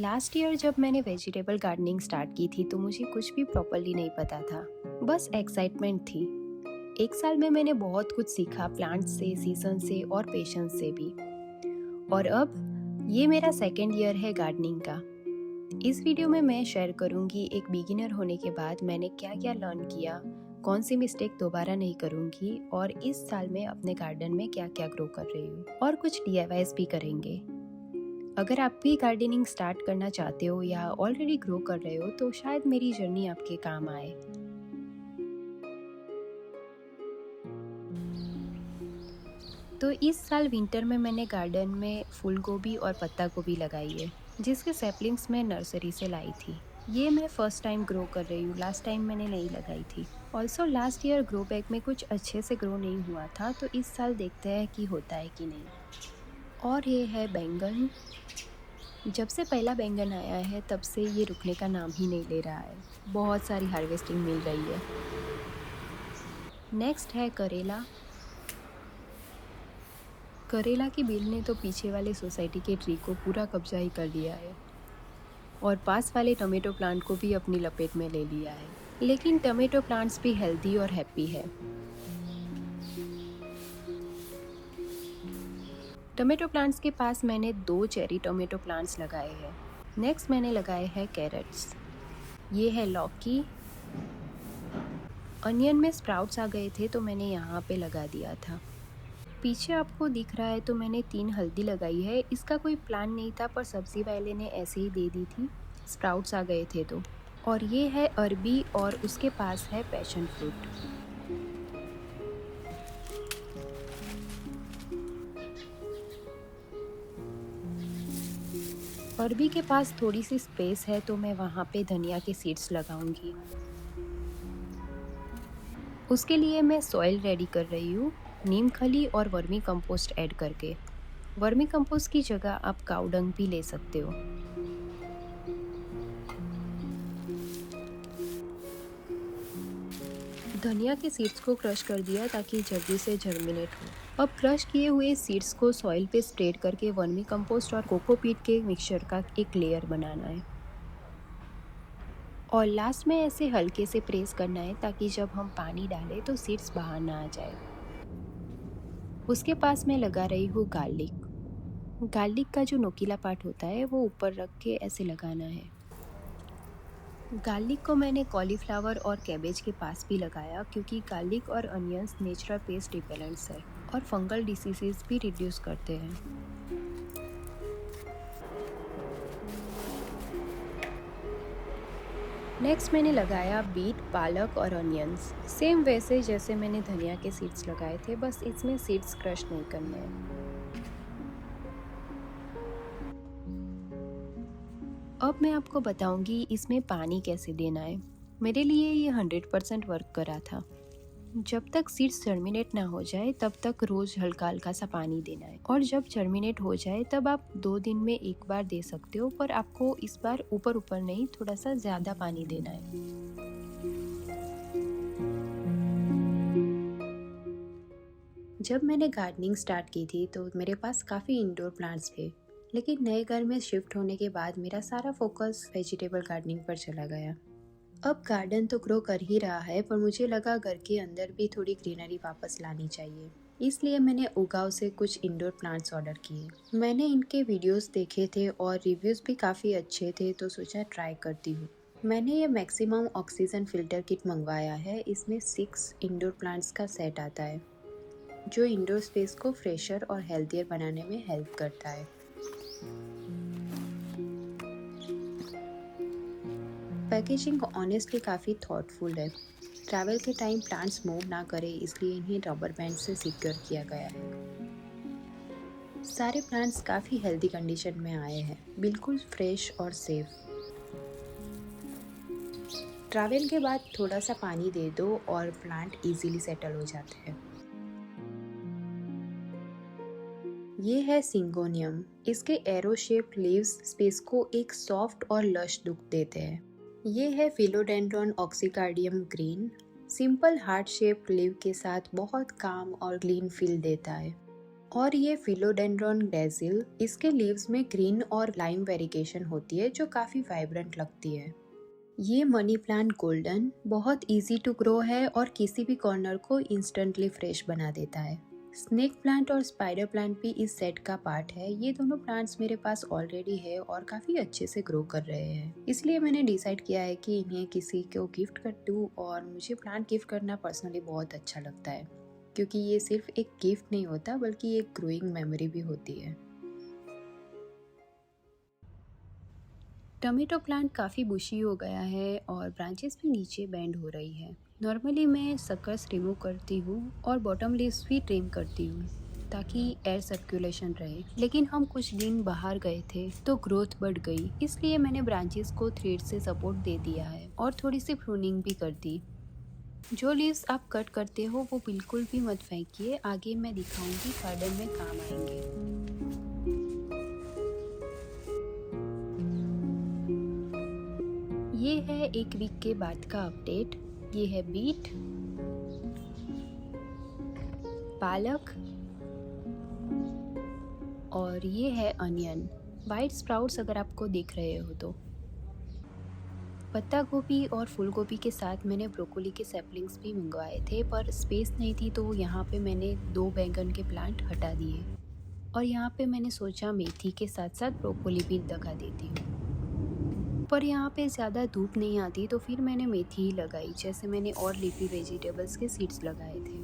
Last year जब मैंने vegetable gardening start की थी तो मुझे कुछ भी प्रॉपरली नहीं पता था। बस एक्साइटमेंट थी। एक साल में मैंने बहुत कुछ सीखा, प्लांट्स से, सीजन से और पेशेंस से भी। और अब ये मेरा सेकेंड ईयर है गार्डनिंग का। इस वीडियो में मैं शेयर करूंगी एक बिगिनर होने के बाद मैंने क्या क्या लर्न किया, कौन सी मिस्टेक दोबारा नहीं करूंगी और इस साल में अपने गार्डन में क्या क्या ग्रो कर रही हूँ और कुछ DIYs भी करेंगे। अगर आप भी गार्डनिंग स्टार्ट करना चाहते हो या ऑलरेडी ग्रो कर रहे हो तो शायद मेरी जर्नी आपके काम आए। तो इस साल विंटर में मैंने गार्डन में फूल गोभी और पत्ता गोभी लगाई है, जिसके सैपलिंग्स मैं नर्सरी से लाई थी। ये मैं फर्स्ट टाइम ग्रो कर रही हूँ, लास्ट टाइम मैंने नहीं लगाई थी। Also last year grow bag में कुछ अच्छे से ग्रो नहीं हुआ था, तो इस साल देखते हैं कि होता है कि नहीं। और ये है बैंगन। जब से पहला बैंगन आया है तब से ये रुकने का नाम ही नहीं ले रहा है। बहुत सारी हार्वेस्टिंग मिल रही है। नेक्स्ट है करेला। करेला की बेल ने तो पीछे वाले सोसाइटी के ट्री को पूरा कब्जा ही कर लिया है और पास वाले टोमेटो प्लांट को भी अपनी लपेट में ले लिया है। लेकिन टोमेटो प्लांट्स भी हेल्दी और हैप्पी है। टोमेटो प्लांट्स के पास मैंने 2 चेरी टोमेटो प्लांट्स लगाए हैं। नेक्स्ट मैंने लगाए हैं कैरेट्स। ये है लौकी। अनियन में स्प्राउट्स आ गए थे तो मैंने यहाँ पे लगा दिया था। पीछे आपको दिख रहा है तो मैंने 3 हल्दी लगाई है। इसका कोई प्लान नहीं था पर सब्जी वाले ने ऐसे ही दे दी थी, स्प्राउट्स आ गए थे तो। और ये है अरबी और उसके पास है पैशन फ्रूट। अरबी के पास थोड़ी सी स्पेस है तो मैं वहाँ पे धनिया के सीड्स लगाऊंगी। उसके लिए मैं सॉइल रेडी कर रही हूँ, नीम खली और वर्मी कंपोस्ट ऐड करके। वर्मी कंपोस्ट की जगह आप काऊ डंग भी ले सकते हो। धनिया के सीड्स को क्रश कर दिया ताकि जल्दी से जर्मिनेट हो। अब क्रश किए हुए सीड्स को सॉइल पे स्प्रेड करके वर्मी कंपोस्ट और कोकोपीट के मिक्सचर का एक लेयर बनाना है और लास्ट में ऐसे हल्के से प्रेस करना है ताकि जब हम पानी डालें तो सीड्स बाहर ना आ जाए। उसके पास मैं लगा रही हूँ गार्लिक। गार्लिक का जो नोकीला पार्ट होता है वो ऊपर रख के ऐसे लगाना है। गार्लिक को मैंने कॉलीफ्लावर और कैबेज के पास भी लगाया क्योंकि गार्लिक और अनियंस नेचुरल पेस्ट रिपेलेंट्स है और फंगल डिसीजेस भी रिड्यूस करते हैं। नेक्स्ट मैंने लगाया बीट, पालक और अनियंस। सेम वैसे जैसे मैंने धनिया के सीड्स लगाए थे, बस इसमें सीड्स क्रश नहीं करने हैं। अब मैं आपको बताऊंगी इसमें पानी कैसे देना है। मेरे लिए ये 100% वर्क करा था। जब तक सीड्स जर्मिनेट ना हो जाए तब तक रोज हल्का हल्का सा पानी देना है और जब जर्मिनेट हो जाए तब आप 2 दिन में एक बार दे सकते हो, पर आपको इस बार ऊपर ऊपर नहीं, थोड़ा सा ज्यादा पानी देना है। जब मैंने गार्डनिंग स्टार्ट की थी तो मेरे पास काफ़ी इंडोर प्लांट्स थे, लेकिन नए घर में शिफ्ट होने के बाद मेरा सारा फोकस वेजिटेबल गार्डनिंग पर चला गया। अब गार्डन तो ग्रो कर ही रहा है पर मुझे लगा घर के अंदर भी थोड़ी ग्रीनरी वापस लानी चाहिए, इसलिए मैंने उगाव से कुछ इंडोर प्लांट्स ऑर्डर किए। मैंने इनके वीडियोस देखे थे और रिव्यूज़ भी काफ़ी अच्छे थे तो सोचा ट्राई करती हूँ। मैंने ये मैक्सिमम ऑक्सीजन फिल्टर किट मंगवाया है। इसमें 6 इंडोर प्लांट्स का सेट आता है जो इंडोर स्पेस को फ्रेशर और हेल्थियर बनाने में हेल्प करता है। पैकेजिंग ऑनेस्टली काफ़ी थॉटफुल है। ट्रैवल के टाइम प्लांट्स मूव ना करें इसलिए इन्हें रबर बैंड से सिक्योर किया गया है। सारे प्लांट्स काफ़ी हेल्दी कंडीशन में आए हैं, बिल्कुल फ्रेश और सेफ। ट्रैवल के बाद थोड़ा सा पानी दे दो और प्लांट इजीली सेटल हो जाते हैं। ये है सिंगोनियम। इसके एरो शेप्ड लीव्स स्पेस को एक सॉफ्ट और लश लुक देते हैं। ये है philodendron oxycardium green. Simple heart shaped leave के साथ बहुत काम और क्लीन फील देता है। और ये फिलोडेंड्रॉन डेजिल, इसके लीव्स में ग्रीन और लाइम वेरिगेशन होती है जो काफ़ी वाइब्रेंट लगती है। ये मनी प्लांट गोल्डन बहुत इजी टू ग्रो है और किसी भी कॉर्नर को इंस्टेंटली फ्रेश बना देता है। स्नेक प्लांट और स्पाइडर प्लांट भी इस सेट का पार्ट है। ये दोनों प्लांट्स मेरे पास ऑलरेडी है और काफ़ी अच्छे से ग्रो कर रहे हैं, इसलिए मैंने डिसाइड किया है कि इन्हें किसी को गिफ्ट कर दूँ। और मुझे प्लांट गिफ्ट करना पर्सनली बहुत अच्छा लगता है, क्योंकि ये सिर्फ एक गिफ्ट नहीं होता बल्कि एक ग्रोइंग मेमोरी भी होती है। टमेटो प्लांट काफ़ी बुशी हो गया है और ब्रांचेस भी नीचे बेंड हो रही है। नॉर्मली मैं सकस रिमूव करती हूँ और बॉटम लीव्स भी ट्रिम करती हूँ ताकि एयर सर्कुलेशन रहे, लेकिन हम कुछ दिन बाहर गए थे तो ग्रोथ बढ़ गई, इसलिए मैंने ब्रांचेस को थ्रेड से सपोर्ट दे दिया है और थोड़ी सी प्रूनिंग भी कर दी। जो लीव्स आप कट करते हो वो बिल्कुल भी मत फेंकिए, आगे मैं दिखाऊंगी गार्डन में काम आएंगे। ये है एक वीक के बाद का अपडेट। ये है बीट, पालक और ये है अनियन, वाइट स्प्राउट्स अगर आपको दिख रहे हो तो। पत्ता गोभी और फूल गोभी के साथ मैंने ब्रोकोली के सैपलिंग्स भी मंगवाए थे, पर स्पेस नहीं थी तो यहाँ पे मैंने 2 बैंगन के प्लांट हटा दिए और यहाँ पे मैंने सोचा मेथी के साथ साथ ब्रोकोली भी लगा देती हूँ। पर यहाँ पे ज़्यादा धूप नहीं आती तो फिर मैंने मेथी ही लगाई, जैसे मैंने और लीफी वेजिटेबल्स के सीड्स लगाए थे।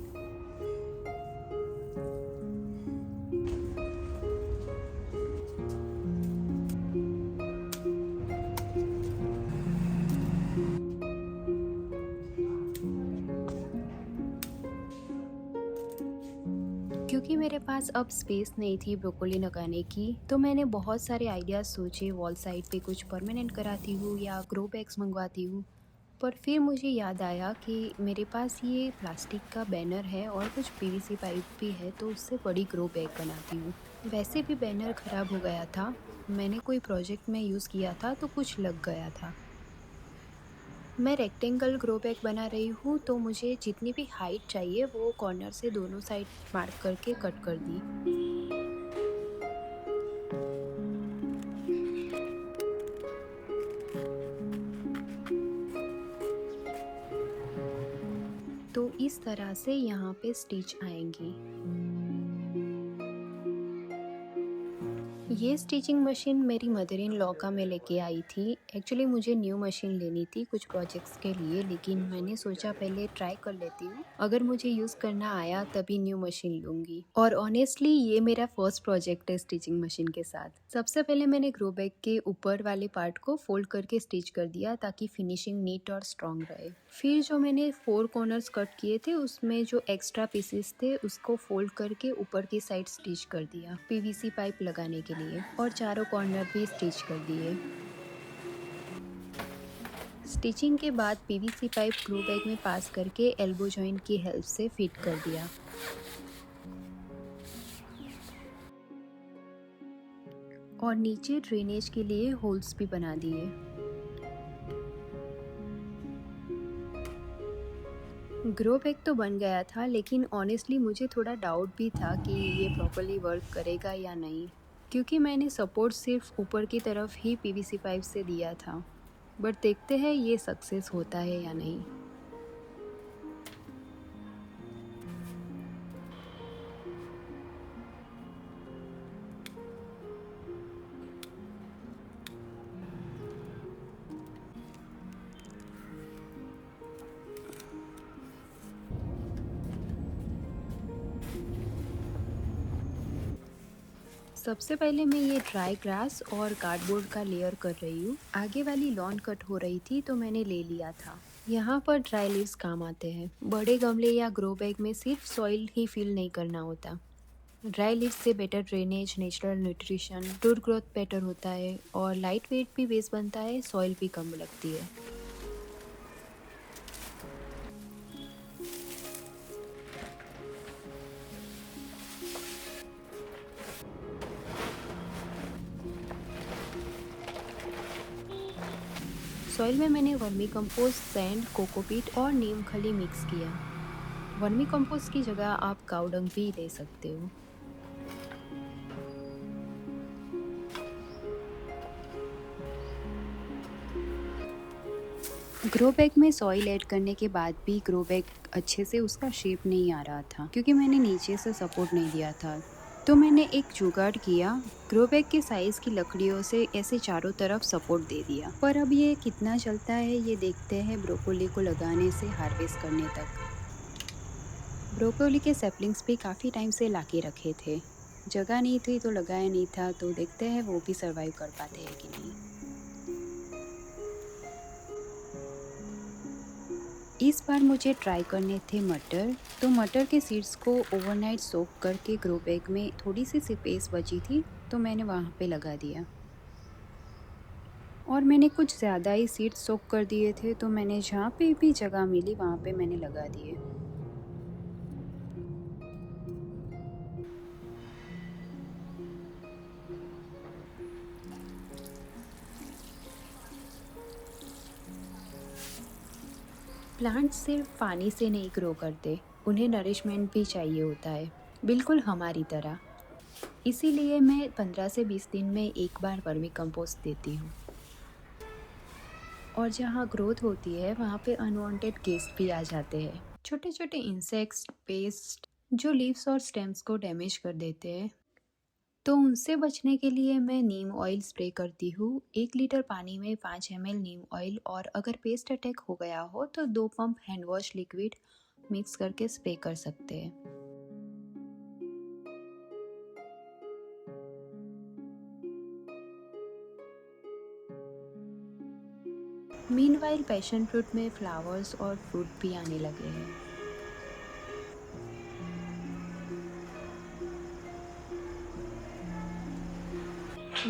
क्योंकि मेरे पास अब स्पेस नहीं थी ब्रोकोली लगाने की, तो मैंने बहुत सारे आइडियाज़ सोचे। वॉल साइड पे कुछ परमानेंट कराती हूँ या ग्रो बैग्स मंगवाती हूँ, पर फिर मुझे याद आया कि मेरे पास ये प्लास्टिक का बैनर है और कुछ पीवीसी पाइप भी है, तो उससे बड़ी ग्रो बैग बनाती हूँ। वैसे भी बैनर ख़राब हो गया था, मैंने कोई प्रोजेक्ट में यूज़ किया था तो कुछ लग गया था। मैं रेक्टेंगल ग्रो बैग बना रही हूँ, तो मुझे जितनी भी हाइट चाहिए वो कॉर्नर से दोनों साइड मार्क करके कट कर दी। तो इस तरह से यहाँ पे स्टिच आएंगी। ये स्टिचिंग मशीन मेरी मदर इन लॉ का मैं लेके आई थी। एक्चुअली मुझे न्यू मशीन लेनी थी कुछ प्रोजेक्ट्स के लिए, लेकिन मैंने सोचा पहले ट्राई कर लेती हूँ, अगर मुझे यूज़ करना आया तभी न्यू मशीन लूँगी। और ऑनेस्टली ये मेरा फर्स्ट प्रोजेक्ट है स्टिचिंग मशीन के साथ। सबसे पहले मैंने ग्रो बैग के ऊपर वाले पार्ट को फोल्ड करके स्टिच कर दिया ताकि फिनिशिंग नीट और स्ट्रॉन्ग रहे। फिर जो मैंने 4 कॉर्नर्स कट किए थे उसमें जो एक्स्ट्रा पीसेस थे उसको फोल्ड करके ऊपर की साइड स्टिच कर दिया पीवीसी पाइप लगाने के लिए, और चारों कॉर्नर भी स्टिच कर दिए। स्टिचिंग के बाद पीवीसी पाइप ग्रो बैग में पास करके एल्बो जॉइंट की हेल्प से फिट कर दिया। और नीचे ड्रेनेज के लिए होल्स भी बना दिए। ग्रो बैग तो बन गया था, लेकिन ऑनेस्टली मुझे थोड़ा डाउट भी था कि ये प्रॉपरली वर्क करेगा या नहीं, क्योंकि मैंने सपोर्ट सिर्फ ऊपर की तरफ ही पीवीसी पाइप से दिया था। बट देखते हैं ये सक्सेस होता है या नहीं। सबसे पहले मैं ये ड्राई ग्रास और कार्डबोर्ड का लेयर कर रही हूँ। आगे वाली लॉन कट हो रही थी तो मैंने ले लिया था। यहाँ पर ड्राई लीव्स काम आते हैं। बड़े गमले या ग्रो बैग में सिर्फ सॉइल ही फिल नहीं करना होता। ड्राई लीव्स से better drainage, natural nutrition, root growth better होता है और लाइट वेट भी बेस बनता है, सॉइल भी कम लगती है। सॉइल में मैंने वर्मी कंपोस्ट, सैंड, कोकोपीट और नीम खली मिक्स किया। वर्मी कंपोस्ट की जगह आप काऊ डंग भी ले सकते हो। ग्रो बैग में सॉइल ऐड करने के बाद भी ग्रो बैग अच्छे से उसका शेप नहीं आ रहा था क्योंकि मैंने नीचे से सपोर्ट नहीं दिया था। तो मैंने एक जुगाड़ किया, ग्रो बैग के साइज़ की लकड़ियों से ऐसे चारों तरफ सपोर्ट दे दिया। पर अब ये कितना चलता है ये देखते हैं ब्रोकोली को लगाने से हार्वेस्ट करने तक। ब्रोकोली के सैपलिंग्स भी काफ़ी टाइम से लाके रखे थे। जगह नहीं थी तो लगाया नहीं था, तो देखते हैं वो भी सर्वाइव कर पाते हैं कि नहीं। इस बार मुझे ट्राई करने थे मटर, तो मटर के सीड्स को ओवरनाइट सोक करके ग्रो बैग में थोड़ी सी स्पेस बची थी तो मैंने वहाँ पे लगा दिया। और मैंने कुछ ज़्यादा ही सीड्स सोक कर दिए थे तो मैंने जहाँ पे भी जगह मिली वहाँ पे मैंने लगा दिए। प्लांट्स सिर्फ पानी से नहीं ग्रो करते, उन्हें नरिशमेंट भी चाहिए होता है, बिल्कुल हमारी तरह। इसीलिए मैं 15 से 20 दिन में एक बार वर्मी कंपोस्ट देती हूँ। और जहाँ ग्रोथ होती है वहाँ पे अनवांटेड गेस्ट भी आ जाते हैं, छोटे छोटे इंसेक्ट्स, पेस्ट जो लीव्स और स्टेम्स को डैमेज कर देते हैं। तो उनसे बचने के लिए मैं नीम ऑयल स्प्रे करती हूँ। 1 लीटर पानी में 5 ml नीम ऑयल, और अगर पेस्ट अटैक हो गया हो तो 2 pump hand wash liquid mix करके स्प्रे कर सकते हैं। मीनवाइल पैशन फ्रूट में फ्लावर्स और फ्रूट भी आने लगे हैं।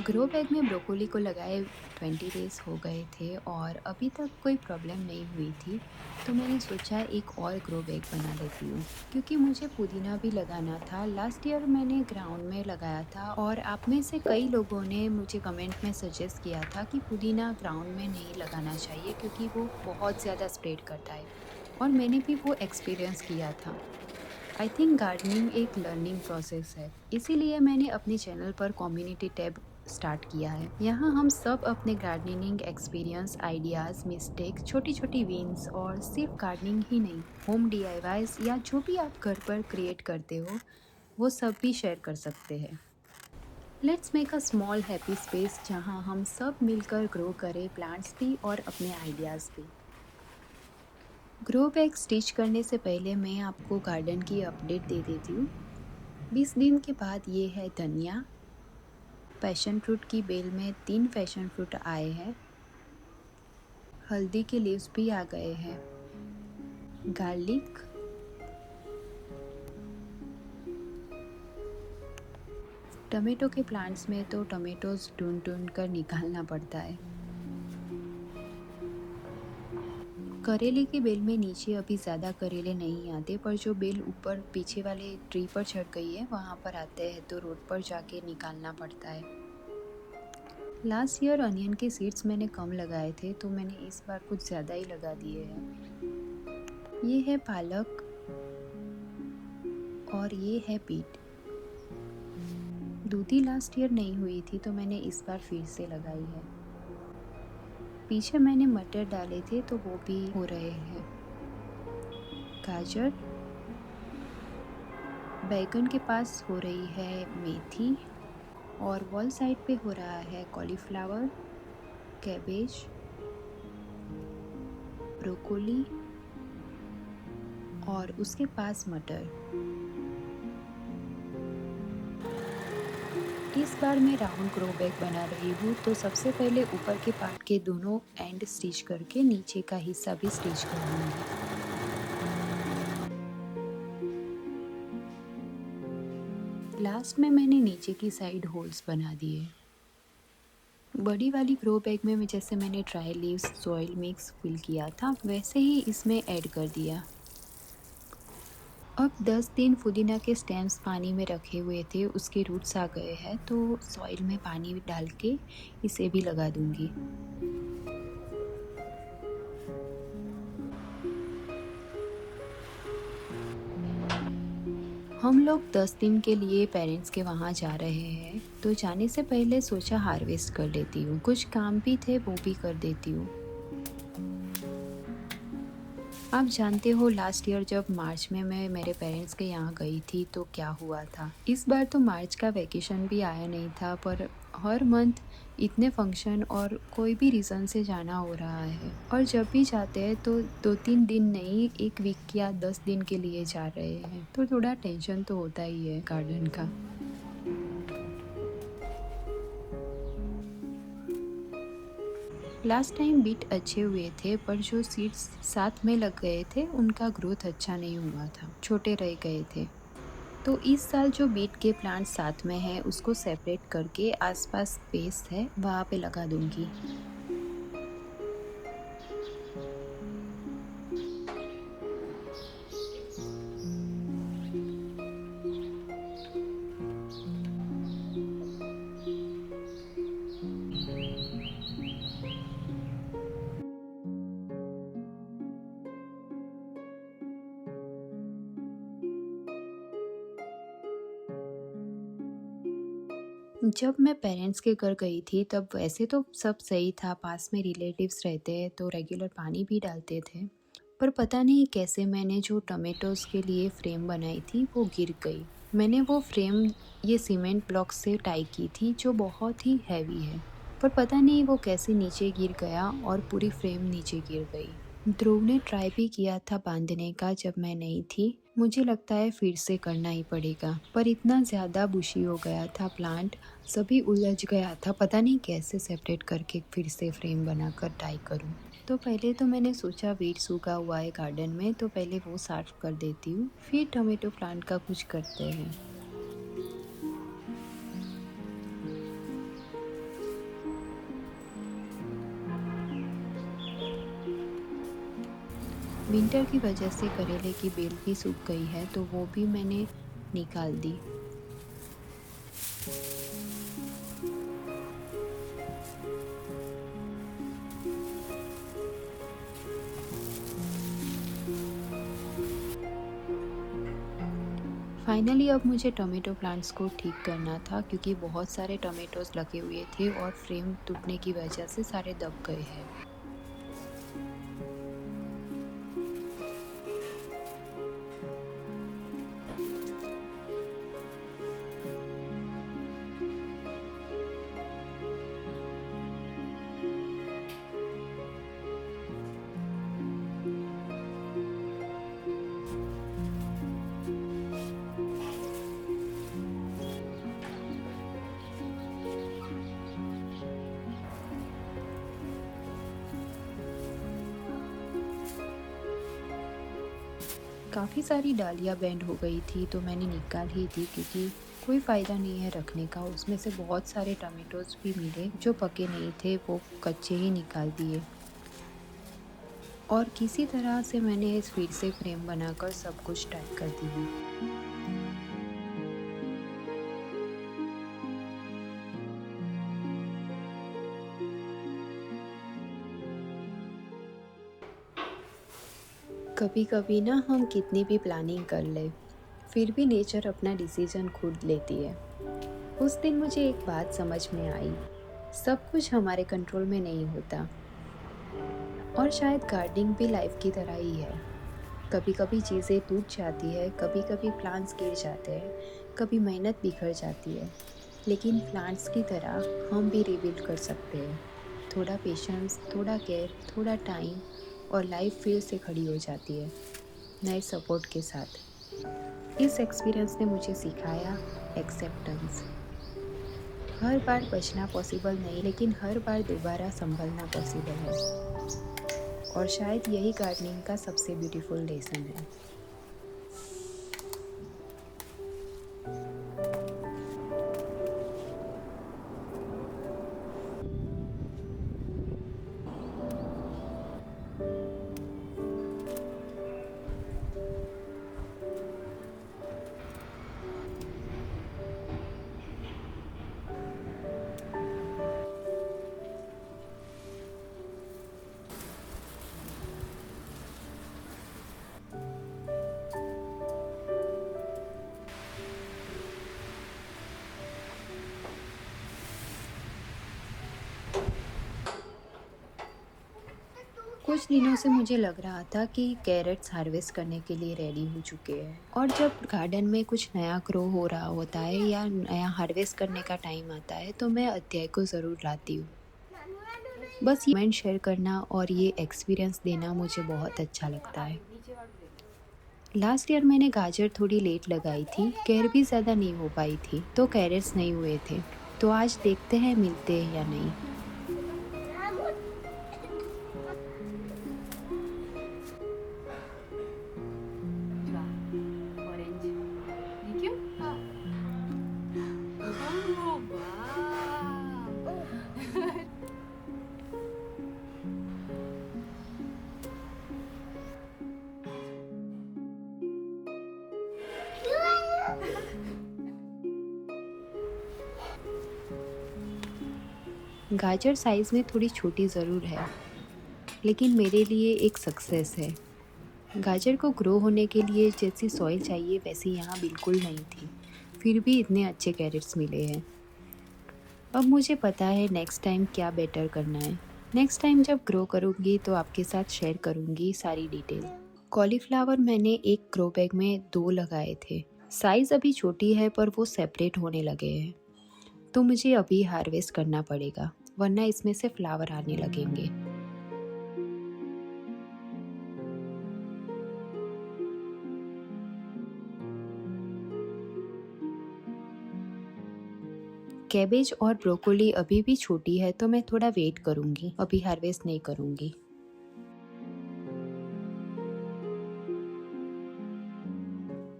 ग्रो बैग में ब्रोकोली को लगाए 20 डेज़ हो गए थे और अभी तक कोई प्रॉब्लम नहीं हुई थी। तो मैंने सोचा एक और ग्रो बैग बना लेती हूँ क्योंकि मुझे पुदीना भी लगाना था। लास्ट ईयर मैंने ग्राउंड में लगाया था और आप में से कई लोगों ने मुझे कमेंट में सजेस्ट किया था कि पुदीना ग्राउंड में नहीं लगाना चाहिए क्योंकि वो बहुत ज़्यादा स्प्रेड करता है, और मैंने भी वो एक्सपीरियंस किया था। आई थिंक गार्डनिंग एक लर्निंग प्रोसेस है, इसीलिए मैंने अपने चैनल पर कम्युनिटी टैब स्टार्ट किया है। यहाँ हम सब अपने गार्डनिंग एक्सपीरियंस, आइडियाज़, मिस्टेक, छोटी छोटी विंस, और सिर्फ गार्डनिंग ही नहीं, होम DIYs या जो भी आप घर पर क्रिएट करते हो वो सब भी शेयर कर सकते हैं। Let's make a small happy space जहाँ हम सब मिलकर ग्रो करें, प्लांट्स भी और अपने आइडियाज़ भी। ग्रो बैग स्टिच करने से पहले मैं आपको गार्डन की अपडेट दे देती हूँ। 20 दिन के बाद ये है धनिया। पैशन फ्रूट की बेल में 3 पैशन फ्रूट आए हैं। हल्दी के लीव्स भी आ गए हैं। गार्लिक, टमेटो के प्लांट्स में तो टमेटोज ढूंढ ढूंढ कर निकालना पड़ता है। करेले की बेल में नीचे अभी ज़्यादा करेले नहीं आते, पर जो बेल ऊपर पीछे वाले ट्री पर चढ़ गई है वहाँ पर आते हैं, तो रोड पर जाके निकालना पड़ता है। लास्ट ईयर अनियन के सीड्स मैंने कम लगाए थे तो मैंने इस बार कुछ ज़्यादा ही लगा दिए हैं। ये है पालक और ये है बीट। दूधी लास्ट ईयर नहीं हुई थी तो मैंने इस बार फिर से लगाई है। पीछे मैंने मटर डाले थे तो वो भी हो रहे हैं। गाजर, बैगन के पास हो रही है मेथी, और वॉल साइड पे हो रहा है कॉलीफ्लावर, कैबेज, ब्रोकोली, और उसके पास मटर। इस बार मैं राउंड ग्रो बैग बना रही हूँ, तो सबसे पहले ऊपर के पार्ट के दोनों एंड स्टिच करके नीचे का हिस्सा भी स्टिच करूँगी। लास्ट में मैंने नीचे की साइड होल्स बना दिए। बड़ी वाली ग्रो बैग में जैसे मैंने dry leaves soil mix fill किया था वैसे ही इसमें ऐड कर दिया। अब 10 दिन पुदीना के स्टेम्स पानी में रखे हुए थे, उसके रूट्स आ गए हैं, तो सॉइल में पानी डाल के इसे भी लगा दूंगी। हम लोग 10 दिन के लिए पेरेंट्स के वहाँ जा रहे हैं, तो जाने से पहले सोचा हार्वेस्ट कर लेती हूँ। कुछ काम भी थे वो भी कर देती हूँ। आप जानते हो लास्ट ईयर जब मार्च में मैं मेरे पेरेंट्स के यहाँ गई थी तो क्या हुआ था। इस बार तो मार्च का वैकेशन भी आया नहीं था, पर हर मंथ इतने फंक्शन और कोई भी रीज़न से जाना हो रहा है। और जब भी जाते हैं तो 2-3 दिन नहीं, 1 वीक या 10 दिन के लिए जा रहे हैं। तो थोड़ा टेंशन तो होता ही है गार्डन का। लास्ट टाइम बीट अच्छे हुए थे, पर जो सीड्स साथ में लग गए थे उनका ग्रोथ अच्छा नहीं हुआ था, छोटे रह गए थे। तो इस साल जो बीट के प्लांट साथ में है उसको सेपरेट करके आसपास स्पेस है वहाँ पे लगा दूंगी। जब मैं पेरेंट्स के घर गई थी तब वैसे तो सब सही था, पास में रिलेटिव्स रहते हैं तो रेगुलर पानी भी डालते थे। पर पता नहीं कैसे मैंने जो टमेटोज़ के लिए फ्रेम बनाई थी वो गिर गई। मैंने वो फ्रेम ये सीमेंट ब्लॉक से टाई की थी जो बहुत ही हैवी है। पर पता नहीं वो कैसे नीचे गिर गया और पूरी फ्रेम नीचे गिर गई। ध्रुव ने ट्राई भी किया था बांधने का जब मैं नहीं थी। मुझे लगता है फिर से करना ही पड़ेगा, पर इतना ज़्यादा बुशी हो गया था प्लांट, सभी उलझ गया था, पता नहीं कैसे सेपरेट करके फिर से फ्रेम बनाकर टाई करूं। तो पहले तो मैंने सोचा वीड्स उगा हुआ है गार्डन में तो पहले वो साफ कर देती हूँ, फिर टोमेटो प्लांट का कुछ करते हैं। विंटर की वजह से करेले की बेल भी सूख गई है तो वो भी मैंने निकाल दी। फाइनली अब मुझे टोमेटो प्लांट्स को ठीक करना था क्योंकि बहुत सारे टोमेटोज लगे हुए थे और फ्रेम टूटने की वजह से सारे दब गए हैं। काफ़ी सारी डालियाँ बेंड हो गई थी तो मैंने निकाल ही दी क्योंकि कोई फ़ायदा नहीं है रखने का। उसमें से बहुत सारे टमाटोज भी मिले जो पके नहीं थे, वो कच्चे ही निकाल दिए। और किसी तरह से मैंने इस फिर से फ्रेम बनाकर सब कुछ टाइट कर दिया। कभी कभी ना हम कितनी भी प्लानिंग कर ले, फिर भी नेचर अपना डिसीजन खुद लेती है। उस दिन मुझे एक बात समझ में आई, सब कुछ हमारे कंट्रोल में नहीं होता। और शायद गार्डनिंग भी लाइफ की तरह ही है। कभी कभी चीज़ें टूट जाती है, कभी कभी प्लांट्स गिर जाते हैं, कभी मेहनत बिखर जाती है, लेकिन प्लांट्स की तरह हम भी रिबिल्ड कर सकते हैं। थोड़ा पेशेंस, थोड़ा केयर, थोड़ा टाइम, और लाइफ फिर से खड़ी हो जाती है नए सपोर्ट के साथ। इस एक्सपीरियंस ने मुझे सिखाया एक्सेप्टेंस। हर बार बचना पॉसिबल नहीं, लेकिन हर बार दोबारा संभलना पॉसिबल है। और शायद यही गार्डनिंग का सबसे ब्यूटीफुल लेसन है। कुछ दिनों से मुझे लग रहा था कि कैरेट्स हार्वेस्ट करने के लिए रेडी हो चुके हैं, और जब गार्डन में कुछ नया ग्रो हो रहा होता है या नया हार्वेस्ट करने का टाइम आता है तो मैं अध्याय को ज़रूर लाती हूँ। बस ये मोमेंट शेयर करना और ये एक्सपीरियंस देना मुझे बहुत अच्छा लगता है। लास्ट ईयर मैंने गाजर थोड़ी लेट लगाई थी, केयर भी ज़्यादा नहीं हो पाई थी, तो कैरेट्स नहीं हुए थे। तो आज देखते हैं मिलते हैं या नहीं। Orange thank you. ओह वाह गाजर साइज़ में थोड़ी छोटी ज़रूर है, लेकिन मेरे लिए एक सक्सेस है। गाजर को ग्रो होने के लिए जैसी सॉइल चाहिए वैसी यहाँ बिल्कुल नहीं थी, फिर भी इतने अच्छे कैरेट्स मिले हैं। अब मुझे पता है नेक्स्ट टाइम क्या बेटर करना है। नेक्स्ट टाइम जब ग्रो करूँगी तो आपके साथ शेयर करूँगी सारी डिटेल। कॉलीफ्लावर मैंने एक ग्रो बैग में 2 लगाए थे। साइज़ अभी छोटी है पर वो सेपरेट होने लगे हैं, तो मुझे अभी हार्वेस्ट करना पड़ेगा, वरना इसमें से फ्लावर आने लगेंगे। कैबेज और ब्रोकोली अभी भी छोटी है तो मैं थोड़ा वेट करूँगी, अभी हार्वेस्ट नहीं करूँगी।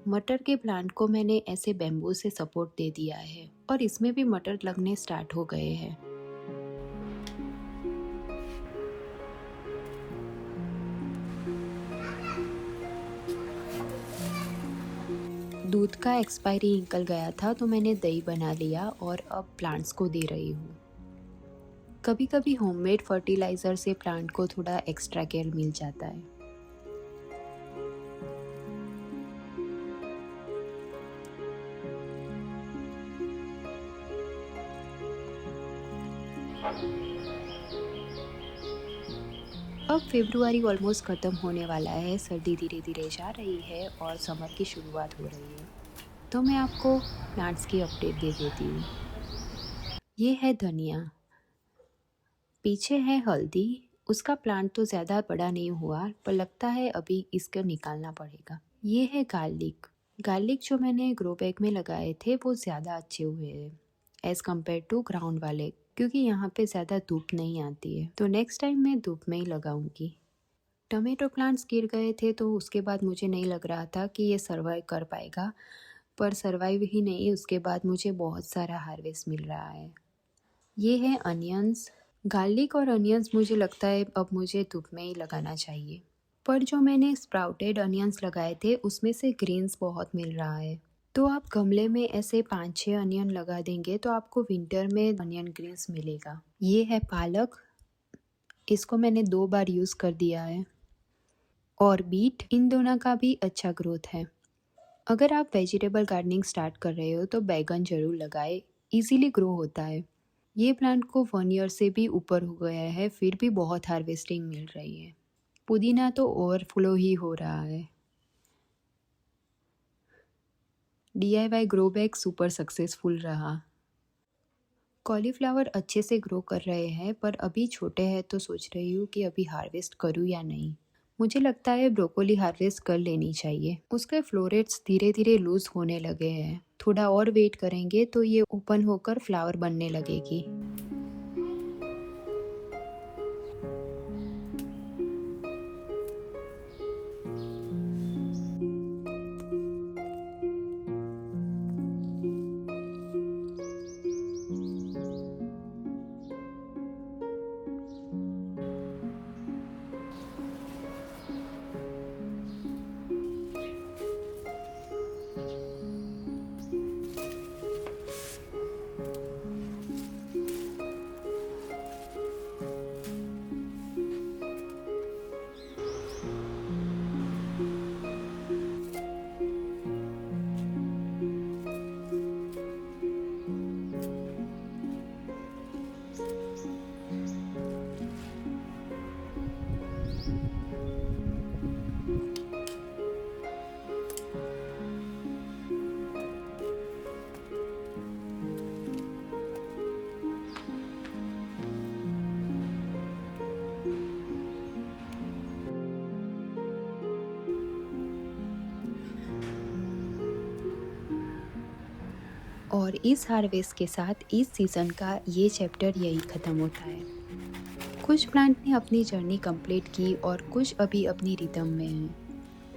मटर के प्लांट को मैंने ऐसे बैम्बू से सपोर्ट दे दिया है और इसमें भी मटर लगने स्टार्ट हो गए हैं। दूध का एक्सपायरी निकल गया था तो मैंने दही बना लिया और अब प्लांट्स को दे रही हूँ। कभी कभी होममेड फर्टिलाइज़र से प्लांट को थोड़ा एक्स्ट्रा केयर मिल जाता है। अब फरवरी ऑलमोस्ट ख़त्म होने वाला है, सर्दी धीरे धीरे जा रही है और समर की शुरुआत हो रही है। तो मैं आपको प्लांट्स की अपडेट दे देती हूँ। ये है धनिया, पीछे है हल्दी। उसका प्लांट तो ज़्यादा बड़ा नहीं हुआ पर लगता है अभी इसको निकालना पड़ेगा। ये है गार्लिक। गार्लिक जो मैंने ग्रो बैग में लगाए थे वो ज़्यादा अच्छे हुए हैं एज़ कम्पेयर टू ग्राउंड वाले, क्योंकि यहाँ पे ज़्यादा धूप नहीं आती है, तो नेक्स्ट टाइम मैं धूप में ही लगाऊंगी। टमेटो प्लांट्स गिर गए थे तो उसके बाद मुझे नहीं लग रहा था कि ये सर्वाइव कर पाएगा, पर सर्वाइव ही नहीं, उसके बाद मुझे बहुत सारा हार्वेस्ट मिल रहा है। ये है अनियंस। गार्लिक और अनियंस मुझे लगता है अब मुझे धूप में ही लगाना चाहिए, पर जो मैंने स्प्राउटेड अनियंस लगाए थे उसमें से ग्रीन्स बहुत मिल रहा है। तो आप गमले में ऐसे 5-6 अनियन लगा देंगे तो आपको विंटर में अनियन ग्रीन्स मिलेगा। ये है पालक, इसको मैंने 2 बार यूज़ कर दिया है। और बीट, इन दोनों का भी अच्छा ग्रोथ है। अगर आप वेजिटेबल गार्डनिंग स्टार्ट कर रहे हो तो बैगन ज़रूर लगाए, इजीली ग्रो होता है। ये प्लांट को 1 ईयर से भी ऊपर हो गया है, फिर भी बहुत हार्वेस्टिंग मिल रही है। पुदीना तो ओवरफ्लो ही हो रहा है। DIY grow bag super successful रहा। कॉलीफ्लावर अच्छे से ग्रो कर रहे हैं पर अभी छोटे हैं, तो सोच रही हूँ कि अभी हार्वेस्ट करूँ या नहीं। मुझे लगता है ब्रोकोली हार्वेस्ट कर लेनी चाहिए, उसके फ्लोरेट्स धीरे धीरे लूज होने लगे हैं। थोड़ा और वेट करेंगे तो ये ओपन होकर फ्लावर बनने लगेगी। और इस हार्वेस्ट के साथ इस सीज़न का ये चैप्टर यही ख़त्म होता है। कुछ प्लांट ने अपनी जर्नी कंप्लीट की और कुछ अभी अपनी रिदम में हैं,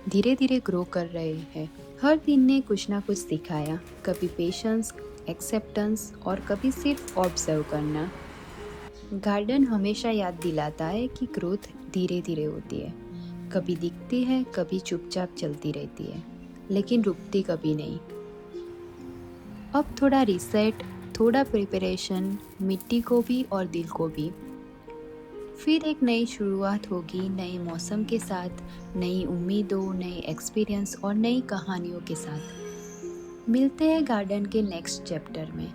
धीरे धीरे ग्रो कर रहे हैं। हर दिन ने कुछ ना कुछ सिखाया, कभी पेशेंस, एक्सेप्टेंस और कभी सिर्फ ऑब्जर्व करना। गार्डन हमेशा याद दिलाता है कि ग्रोथ धीरे धीरे होती है, कभी दिखती है, कभी चुपचाप चलती रहती है, लेकिन रुकती कभी नहीं। अब थोड़ा रिसेट, थोड़ा प्रिपरेशन, मिट्टी को भी और दिल को भी। फिर एक नई शुरुआत होगी, नए मौसम के साथ, नई उम्मीदों, नए एक्सपीरियंस और नई कहानियों के साथ। मिलते हैं गार्डन के नेक्स्ट चैप्टर में।